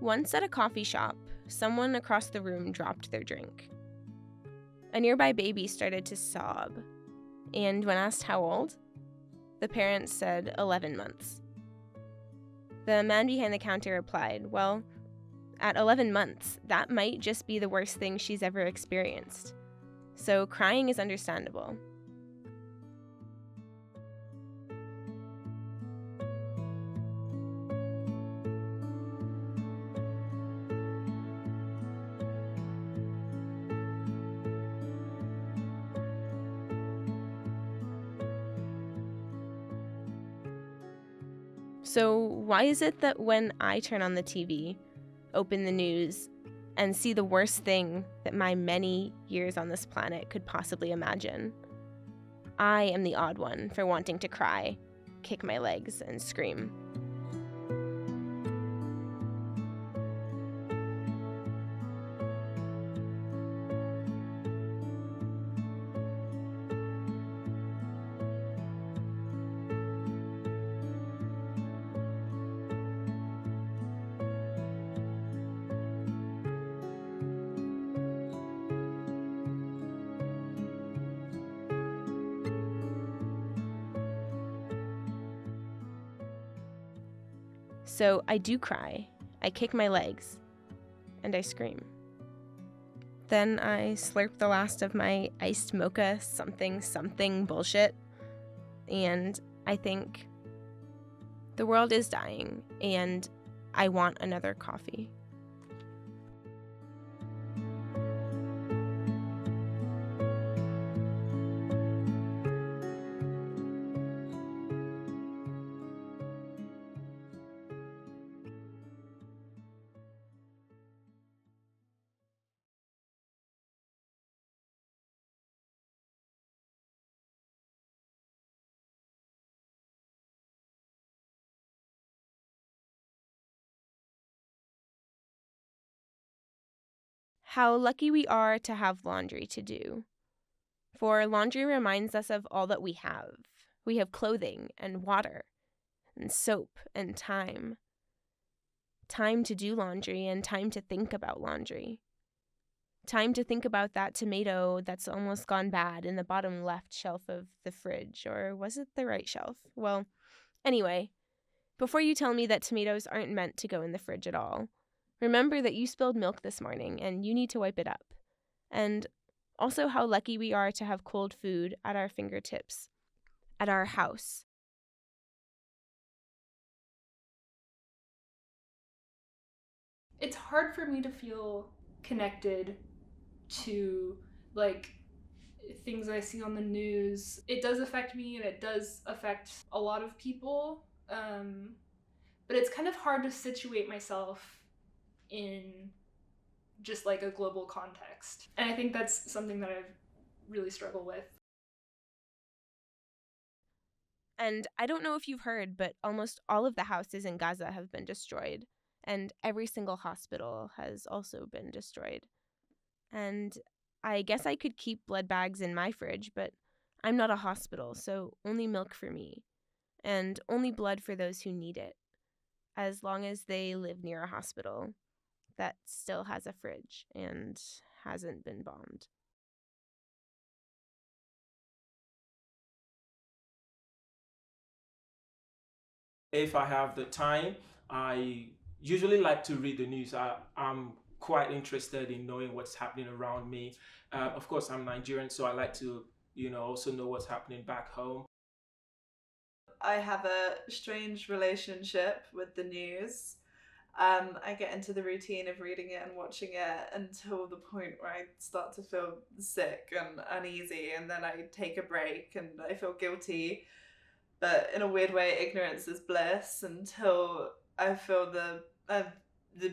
Once at a coffee shop, someone across the room dropped their drink. A nearby baby started to sob, and when asked how old, the parents said 11 months. The man behind the counter replied, well, at 11 months, that might just be the worst thing she's ever experienced. So crying is understandable. So why is it that when I turn on the TV, open the news, and see the worst thing that my many years on this planet could possibly imagine, I am the odd one for wanting to cry, kick my legs, and scream? So I do cry, I kick my legs, and I scream. Then I slurp the last of my iced mocha something bullshit, and I think, the world is dying, and I want another coffee. How lucky we are to have laundry to do. For laundry reminds us of all that we have. We have clothing and water and soap and time. Time to do laundry and time to think about laundry. Time to think about that tomato that's almost gone bad in the bottom left shelf of the fridge. Or was it the right shelf? Well, anyway, before you tell me that tomatoes aren't meant to go in the fridge at all, remember that you spilled milk this morning and you need to wipe it up. And also how lucky we are to have cold food at our fingertips, at our house. It's hard for me to feel connected to, like, things I see on the news. It does affect me, and it does affect a lot of people. But it's kind of hard to situate myself in just like a global context. And I think that's something that I've really struggled with. And I don't know if you've heard, but almost all of the houses in Gaza have been destroyed, and every single hospital has also been destroyed. And I guess I could keep blood bags in my fridge, but I'm not a hospital, so only milk for me, and only blood for those who need it, as long as they live near a hospital that still has a fridge and hasn't been bombed. If I have the time, I usually like to read the news. I'm quite interested in knowing what's happening around me. Of course, I'm Nigerian, so I like to, also know what's happening back home. I have a strange relationship with the news. I get into the routine of reading it and watching it until the point where I start to feel sick and uneasy, and then I take a break and I feel guilty. But in a weird way, ignorance is bliss until I feel the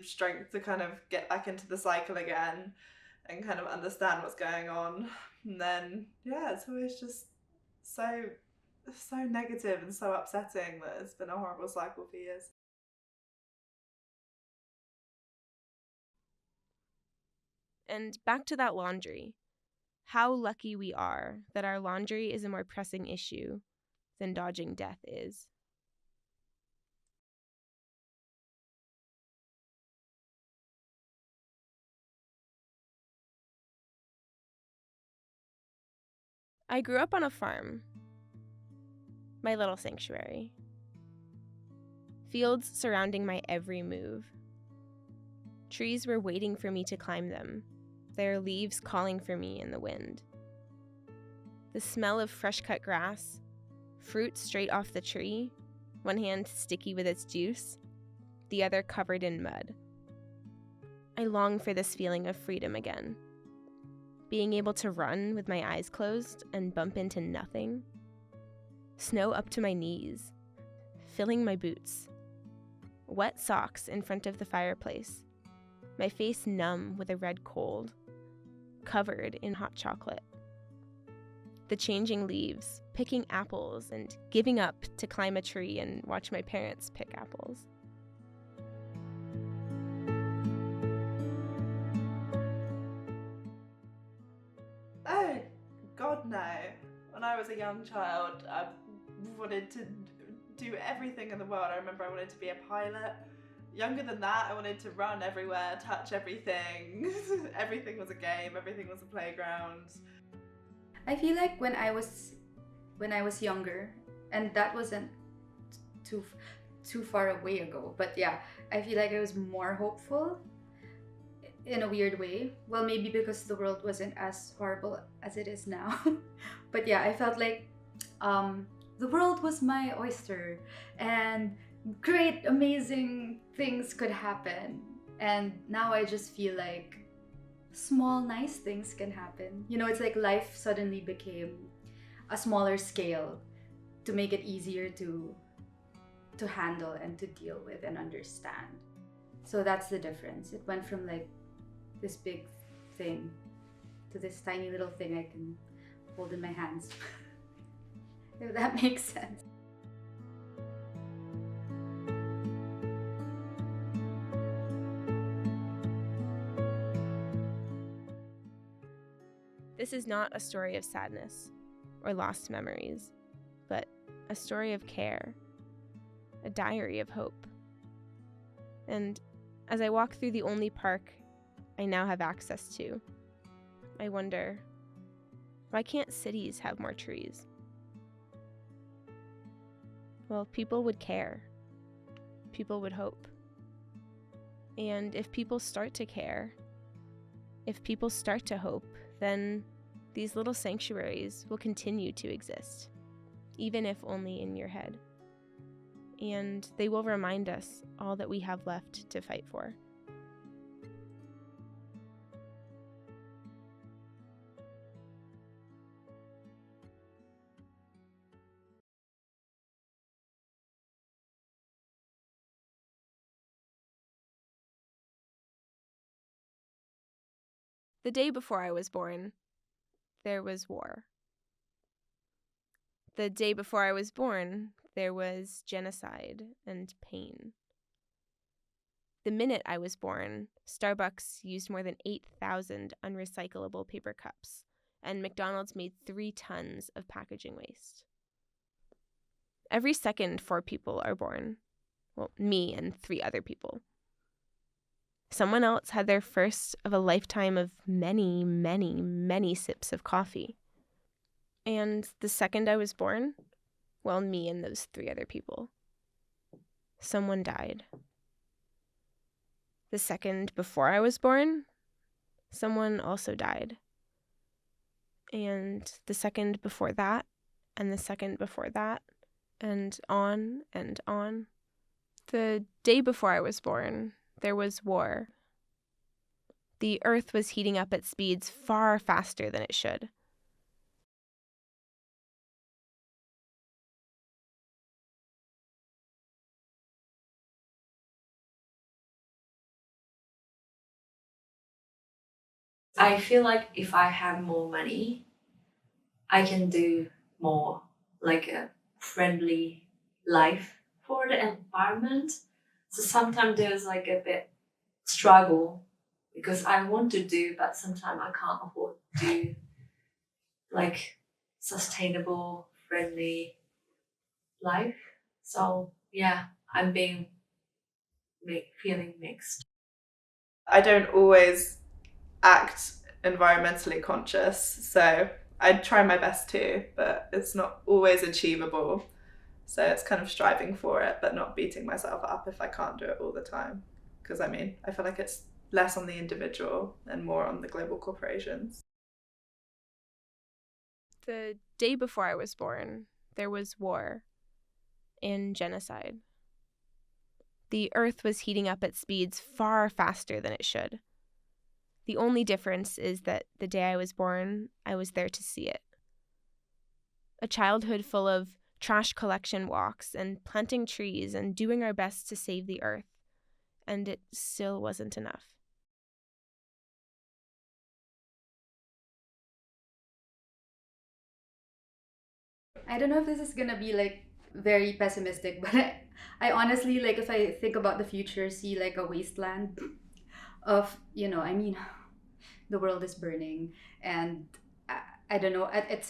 strength to kind of get back into the cycle again and kind of understand what's going on. And then, yeah, it's always just so negative and so upsetting that it's been a horrible cycle for years. And back to that laundry. How lucky we are that our laundry is a more pressing issue than dodging death is. I grew up on a farm, my little sanctuary. Fields surrounding my every move. Trees were waiting for me to climb them, their leaves calling for me in the wind. The smell of fresh-cut grass, fruit straight off the tree, one hand sticky with its juice, the other covered in mud. I long for this feeling of freedom again. Being able to run with my eyes closed and bump into nothing. Snow up to my knees, filling my boots. Wet socks in front of the fireplace, my face numb with a red cold, covered in hot chocolate. The changing leaves, picking apples, and giving up to climb a tree and watch my parents pick apples. Oh, God, no. When I was a young child, I wanted to do everything in the world. I remember I wanted to be a pilot. Younger than that, I wanted to run everywhere, touch everything. Everything was a game, everything was a playground. I feel like when I was younger, and that wasn't too far away ago, but yeah, I feel like I was more hopeful in a weird way. Well, maybe because the world wasn't as horrible as it is now. But yeah, I felt like the world was my oyster and great, amazing things could happen. And now I just feel like small, nice things can happen. You know, it's like life suddenly became a smaller scale to make it easier to handle and to deal with and understand. So that's the difference. It went from like this big thing to this tiny little thing I can hold in my hands. If that makes sense. This is not a story of sadness or lost memories, but a story of care, a diary of hope. And as I walk through the only park I now have access to, I wonder, why can't cities have more trees? Well, people would care. People would hope. And if people start to care, if people start to hope, then these little sanctuaries will continue to exist, even if only in your head. And they will remind us all that we have left to fight for. The day before I was born, there was war. The day before I was born, there was genocide and pain. The minute I was born, Starbucks used more than 8,000 unrecyclable paper cups, and McDonald's made 3 tons of packaging waste. Every second 4 people are born. Well, me and 3 other people. Someone else had their first of a lifetime of many, many, many sips of coffee. And the second I was born, well, me and those 3 other people, someone died. The second before I was born, someone also died. And the second before that, and the second before that, and on and on. The day before I was born, there was war. The earth was heating up at speeds far faster than it should. I feel like if I have more money, I can do more, like a friendly life for the environment. So sometimes there's like a bit struggle because I want to do, but sometimes I can't afford to do like sustainable, friendly life. So yeah, I'm feeling mixed. I don't always act environmentally conscious, so I try my best too, but it's not always achievable. So it's kind of striving for it, but not beating myself up if I can't do it all the time. Because I mean, I feel like it's less on the individual and more on the global corporations. The day before I was born, there was war and genocide. The Earth was heating up at speeds far faster than it should. The only difference is that the day I was born, I was there to see it. A childhood full of trash collection walks and planting trees and doing our best to save the Earth. And it still wasn't enough. I don't know if this is gonna be like very pessimistic, but I honestly, like, if I think about the future, see like a wasteland of, I mean, the world is burning, and I don't know, it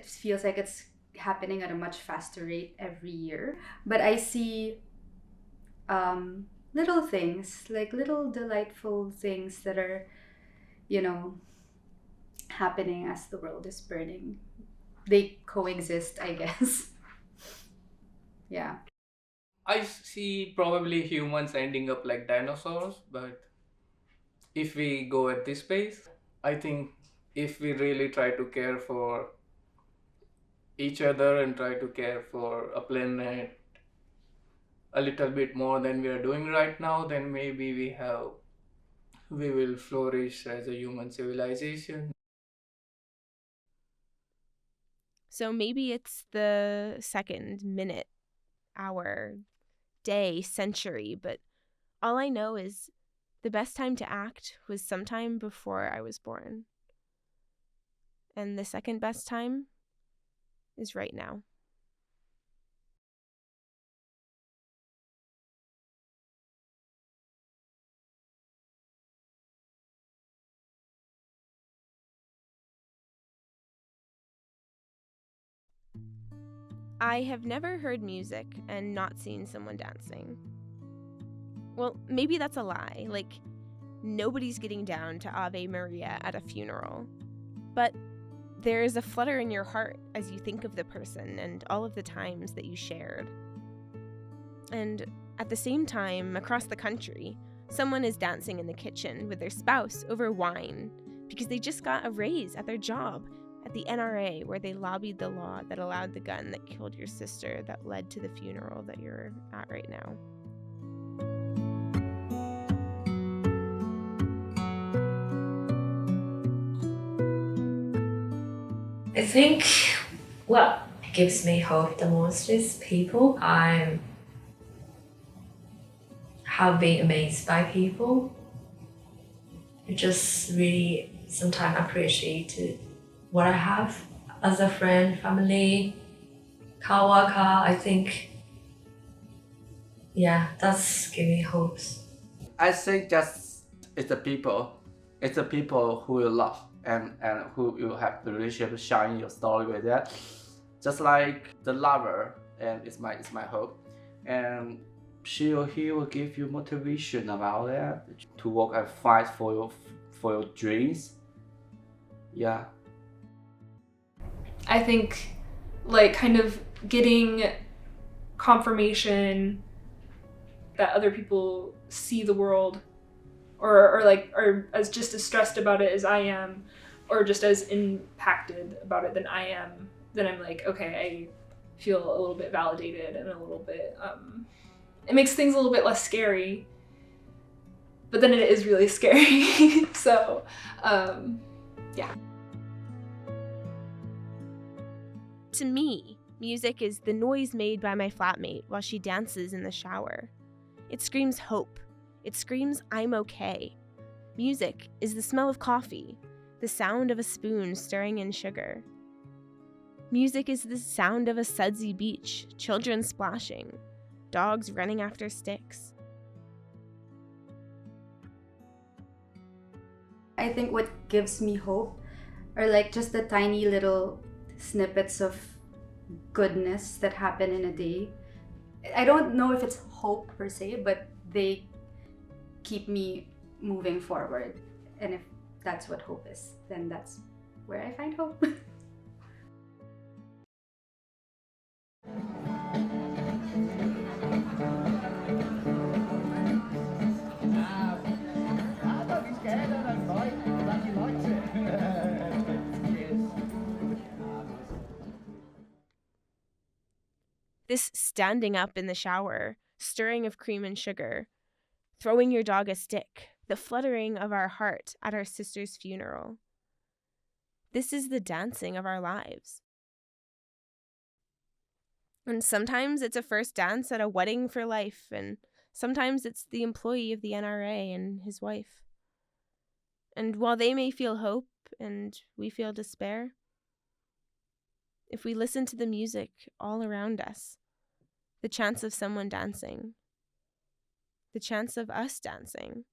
feels like it's happening at a much faster rate every year. But I see little things, like little delightful things that are, happening as the world is burning. They coexist, I guess. Yeah. I see probably humans ending up like dinosaurs, but if we go at this pace, I think if we really try to care for each other and try to care for a planet a little bit more than we are doing right now, then maybe we will flourish as a human civilization. So maybe it's the second, minute, hour, day, century, but all I know is the best time to act was sometime before I was born. And the second best time is right now. I have never heard music and not seen someone dancing. Well, maybe that's a lie. Like, nobody's getting down to Ave Maria at a funeral. But there is a flutter in your heart as you think of the person and all of the times that you shared. And at the same time, across the country, someone is dancing in the kitchen with their spouse over wine because they just got a raise at their job at the NRA, where they lobbied the law that allowed the gun that killed your sister that led to the funeral that you're at right now. I think what gives me hope the most is people. I have been amazed by people. I just really sometimes appreciate what I have as a friend, family, coworker. I think, yeah, that's giving me hopes. I think just it's the people who you love and who you have the relationship sharing your story with that. Just like the lover, and it's my hope, and he will give you motivation about that to work and fight for your dreams. Yeah. I think, like, kind of getting confirmation that other people see the world or as just as stressed about it as I am, or just as impacted about it than I am, then I'm like, okay, I feel a little bit validated and a little bit, it makes things a little bit less scary, but then it is really scary. So, yeah. To me, music is the noise made by my flatmate while she dances in the shower. It screams hope. It screams I'm okay. Music is the smell of coffee, the sound of a spoon stirring in sugar. Music is the sound of a sudsy beach, children splashing, dogs running after sticks. I think what gives me hope are like just the tiny little snippets of goodness that happen in a day. I don't know if it's hope per se, but they keep me moving forward. And if that's what hope is, then that's where I find hope. This standing up in the shower, stirring of cream and sugar, throwing your dog a stick, the fluttering of our heart at our sister's funeral. This is the dancing of our lives. And sometimes it's a first dance at a wedding for life, and sometimes it's the employee of the NRA and his wife. And while they may feel hope and we feel despair, if we listen to the music all around us, the chance of someone dancing, the chance of us dancing,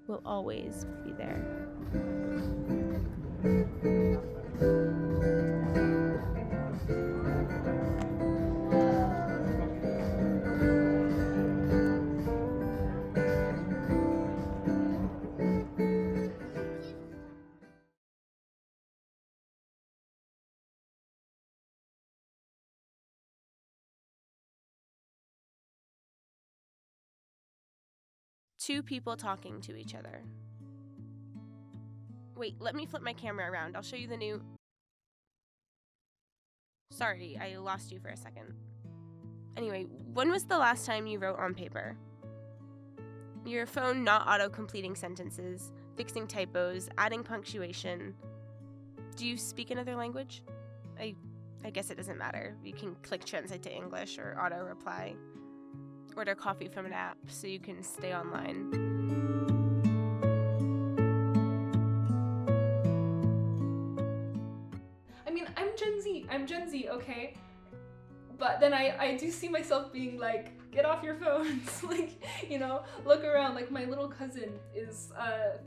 will always be there. Two people talking to each other. Wait, let me flip my camera around. I'll show you the new... Sorry, I lost you for a second. Anyway, when was the last time you wrote on paper? Your phone not auto-completing sentences, fixing typos, adding punctuation. Do you speak another language? I guess it doesn't matter. You can click translate to English or auto-reply. Order coffee from an app so you can stay online. I mean, I'm Gen Z, okay? But then I do see myself being like, get off your phones, like, you know, look around. Like, my little cousin is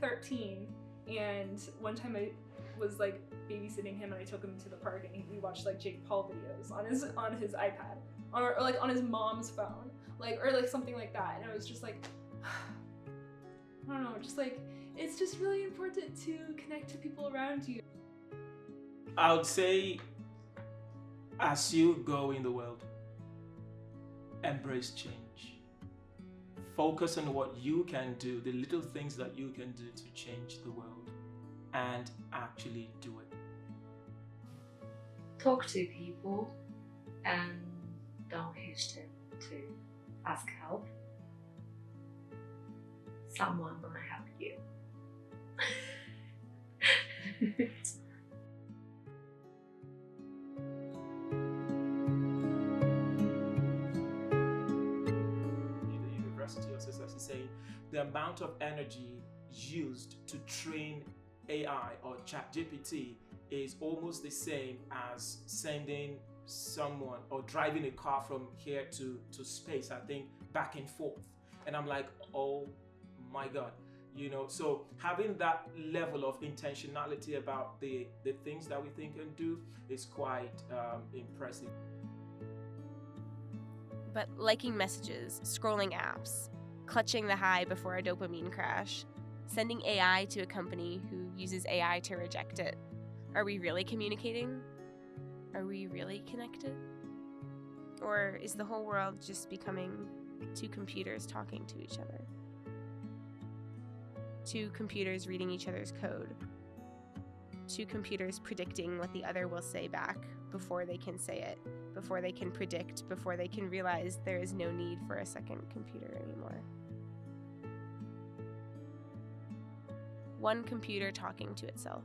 13, and one time I was like babysitting him and I took him to the park and we watched like Jake Paul videos on his iPad, or like on his mom's phone, like, or like something like that. And I was just like, I don't know, just like, it's just really important to connect to people around you. I would say, as you go in the world, embrace change. Focus on what you can do, the little things that you can do to change the world, and actually do it. Talk to people and don't hesitate to ask help. Someone will help you. Saying the amount of energy used to train AI or ChatGPT is almost the same as sending someone or driving a car from here to space, I think, back and forth. And I'm like, oh my God, you know, so having that level of intentionality about the things that we think and do is quite impressive. But liking messages, scrolling apps, clutching the high before a dopamine crash, sending AI to a company who uses AI to reject it. Are we really communicating? Are we really connected? Or is the whole world just becoming two computers talking to each other? Two computers reading each other's code. Two computers predicting what the other will say back before they can say it, before they can predict, before they can realize there is no need for a second computer anymore. One computer talking to itself.